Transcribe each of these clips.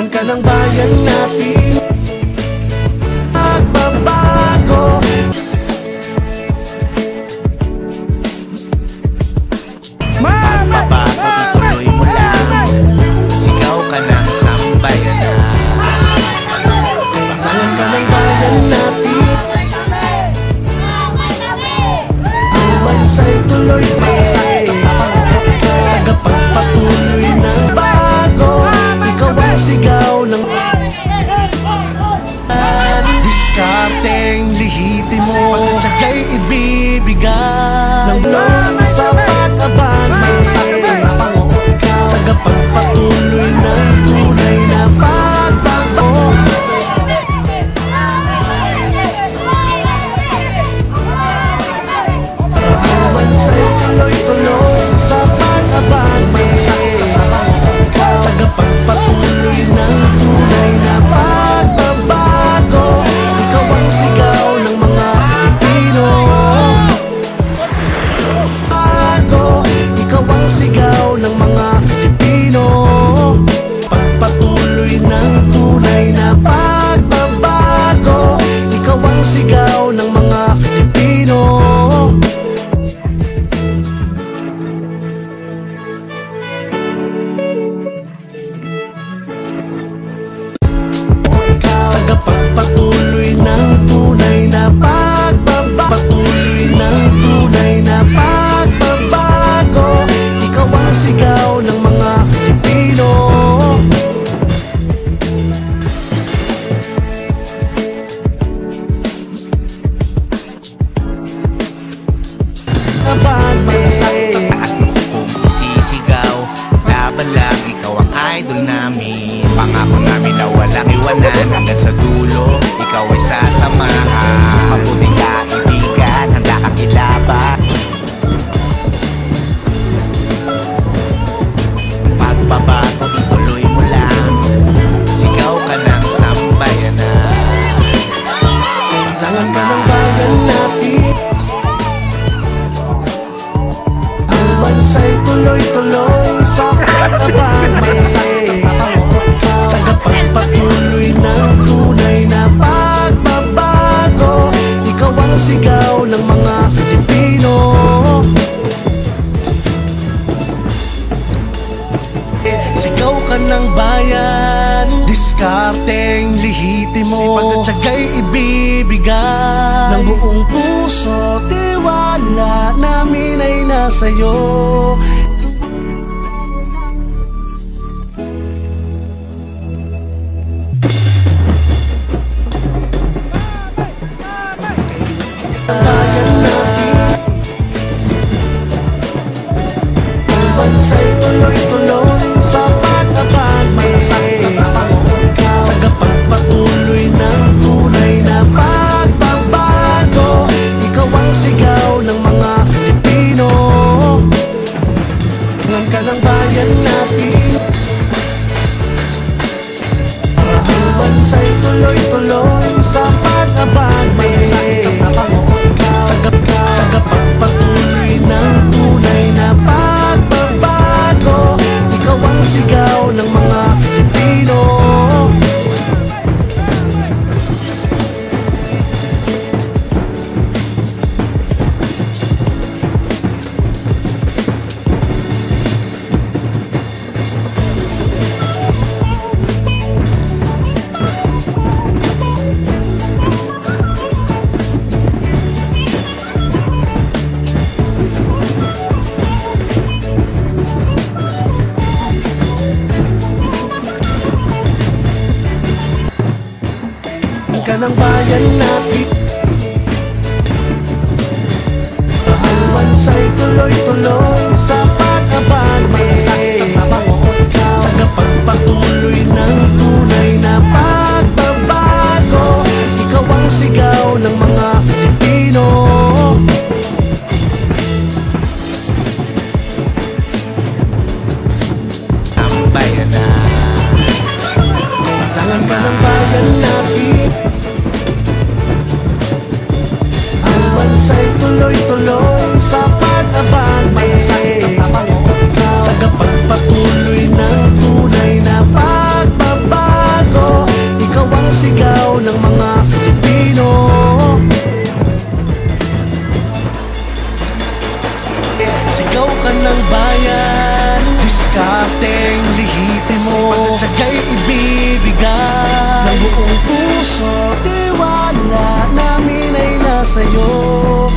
ka ng bayan natin. Magbabago. Magbabago, ituloy mo lang. Sigaw ka ng sambayanan. Pangalan ka ng bayan natin. Ang bansa'y tuloy-tuloy. Tagapagpatuloy ng bago. Ikaw ang sigaw ng diskarteng lihiti mo. Tsaga'y ibibigay ng blong sa pag-abang. Tagapagpatuloy ng tunay na pagbago. Ang bansa'y tuloy-tuloy sa pag-abang. Tagapagpatuloy ng tunay na pagbabago. Ikaw ang sigaw ng mga Pilipino. Ikaw ang sigaw ng mga Pilipino. Pagpatuloy ng tunay na pagbabago. Ikaw ang sigaw ng mga Pilipino. Tagapagpatuloy ng tunay na pagbabago. Patuloy ng tunay na pagbabago. Ikaw ang sigaw ng mga Pilipino. Kapag malasay, Taas ng kung isisigaw, laban lang, ikaw ang idol namin. Pangako namin na walang iwanan, hanggang sa dulo, ikaw ay sasamahan. Mabuting kaibigan, handa kang ilaban. Pagbabago, ituloy mo lang. Sigaw ka ng sambayanan. tangan ka ng bayan natin. Ang bansa'y tuloy-tuloy sa pag-abang. Tagapagpatuloy ng tunay na pagbabago. Ikaw ang sigaw ng mga Pilipino. Sigaw ka ng bayan, diskarteng lihiti mo. Sipag at tiyaga'y ibibigay ng buong puso. Tiwala namin ay nasa'yo. Bayan natin. Ang bansa'y tuloy-tuloy sa pag-abang. Tagapagpatuloy ng tunay na pagbabago. Ikaw ang sigaw ng mga Pilipino. Tangan ka ng bayan natin. Ang bansa'y tuloy-tuloy sa pag-abang. Tagapagpatuloy ng tunay na pagbabago. Ikaw ang sigaw ng mga Pilipino. Ka ng bayan natin. Ang bansa'y tuloy-tuloy sa pag-abang. Tagapagpatuloy ng tunay na pagbabago. Ikaw ang sigaw ng mga Pilipino. Sambayanan. Tangan ka ng bayan natin. Ang bansa'y tuloy-tuloy sa pag-abang. ka ng bayan, diskarteng lihitin mo, sipag at tiyaga'y ibibigay ng buong puso, tiwala namin ay nasa'yo.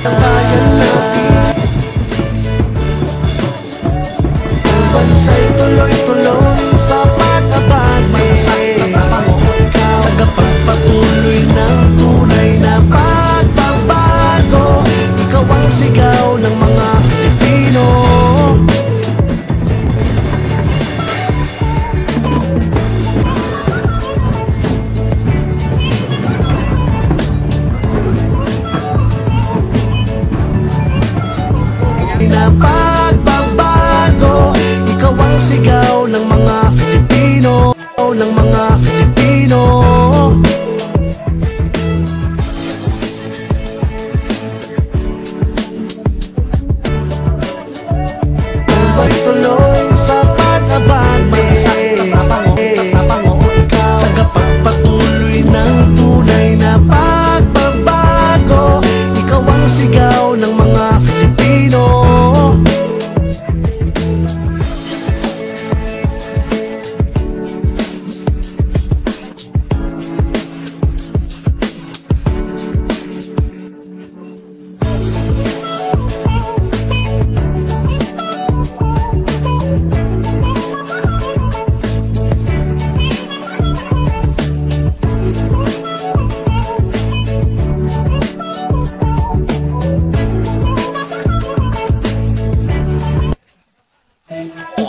Ang bayan natin, ang bansa'y tuloy-tuloy sa pag-abante. Tagapagpatuloy ng tunay na pagbabago, ikaw ang sigaw ng mga Pilipino. Na pagbabago, ikaw ang sigaw ng mga Filipino, ng mga Filipino. Tuloy sa pag-abante, tagapagpatuloy ng tunay na pagbabago, ikaw ang sigaw ng mga Filipino.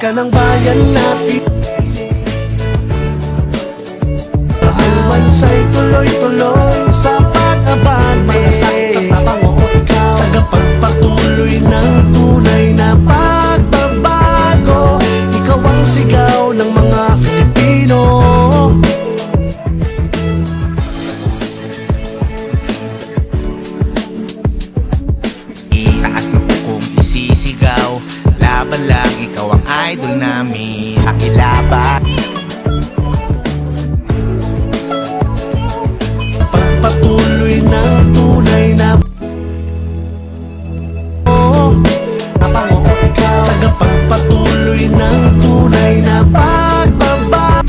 Ka ng bayan natin, ang bansa'y tuloy-tuloy sa pag-abante. Tagapagpatuloy ng tunay na pagbabago, ikaw ang sigaw ng mga Filipino. Itaas na hukom isisigaw, laban lang, ikaw ang idol namin. Pakilaban, pagpatuloy ng tunay na tagapagpatuloy ng tunay na pagbabago.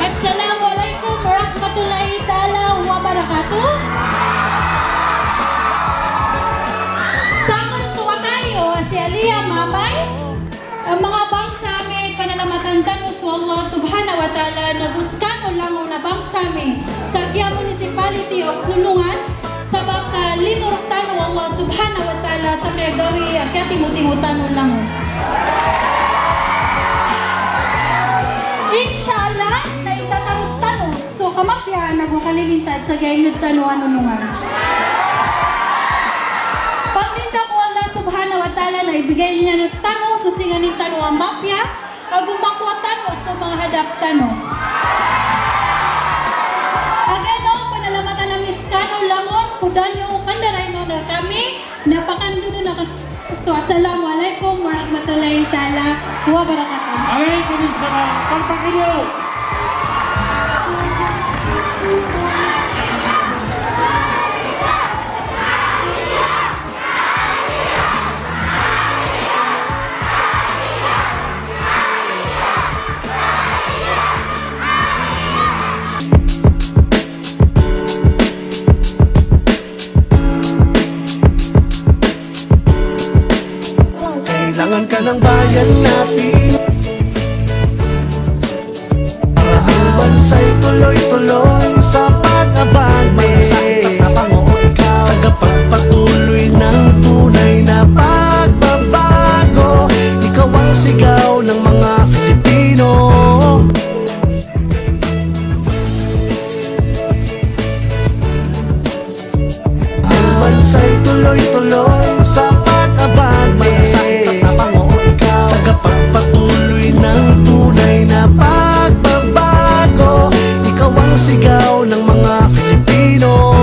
Assalamualaikum warahmatullahi ta'ala wabarakatuh. Sakot tuwa tayo, si Aliyah Mamay. Ang mga bangsa may panalamatan tanu sa Allah subhanahu wa ta'ala naguskan o lang na bangsa may sa Gia Municipality of Nulungan sabab ka limurok tanu Allah subhanahu wa ta'ala sa kaya gawi kaya timutan o lang. Inshallah na itataos tanu so kamapya nagmakalilintad sa gayangid tanuan nunungan. Paglinda mo Allah subhanahu wa ta'ala na ibigay niya ng tanu so singanin tanu ang mapya o bumakwa tanu so mga hadap tanu. Agano panalamatan ng iskano langon kudan yung kandaray no na kami napakandudo na kasto. Assalamualaikum warahmatullahi ta'ala wabarakatuh. Waalaikumsalam. Pagpakiyo. Kailangan ka ng bayan natin, ang bansa'y tuloy-tuloy sa pag-abante. Tagapagpatuloy ng tunay na pagbabago, ikaw ang sigaw ng mga Filipino. Ang bansa'y tuloy-tuloy sa pag-abante. Tagapagpatuloy ng tunay na pagbabago, ikaw ang sigaw ng mga Filipino.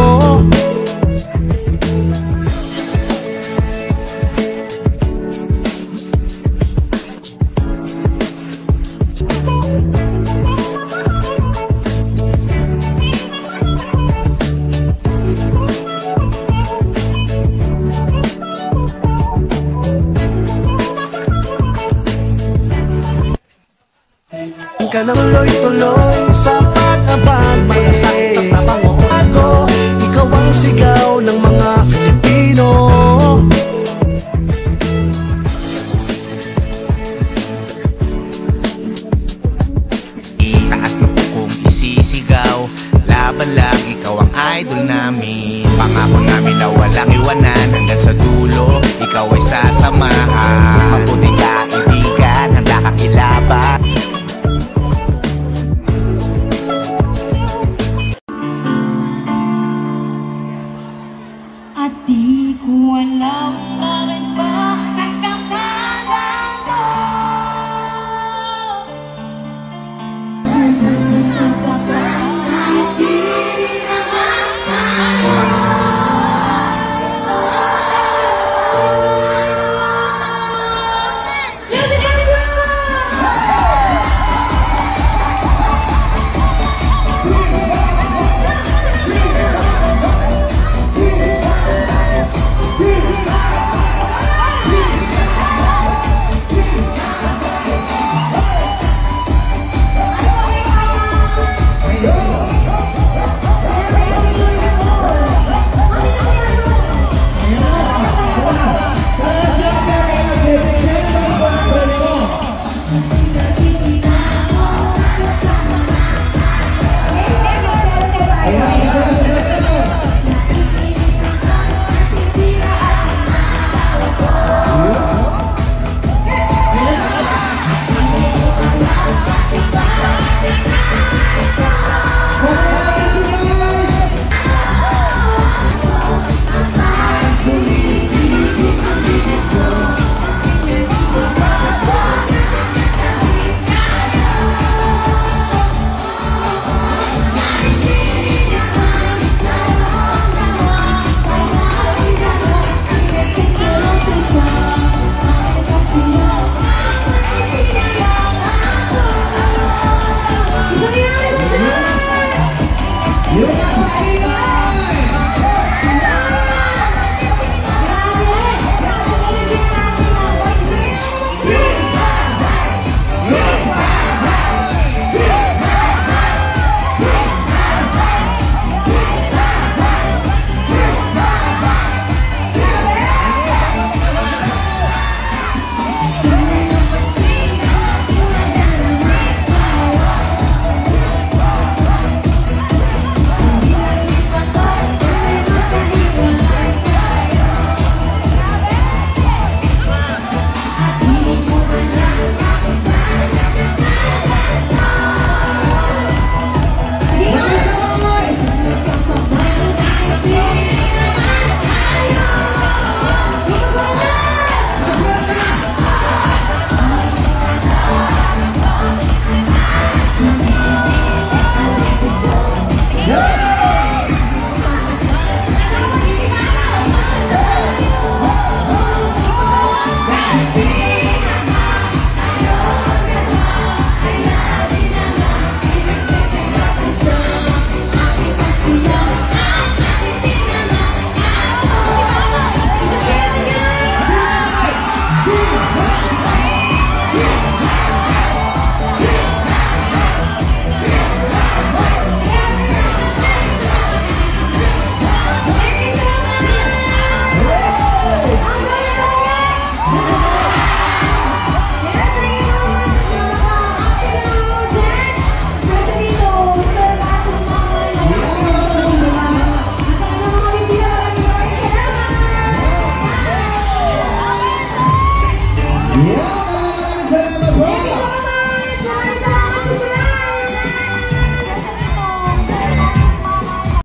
ka ng tuloy-tuloy sa pag-abante. Malasakit at nabango ako, ikaw ang sigaw ng mga Filipino. Itaas na kung isisigaw, laban lang, ikaw ang idol namin. Pangako namin na walang iwanan, hanggang sa dulo ikaw ay sasamahan. Mabuting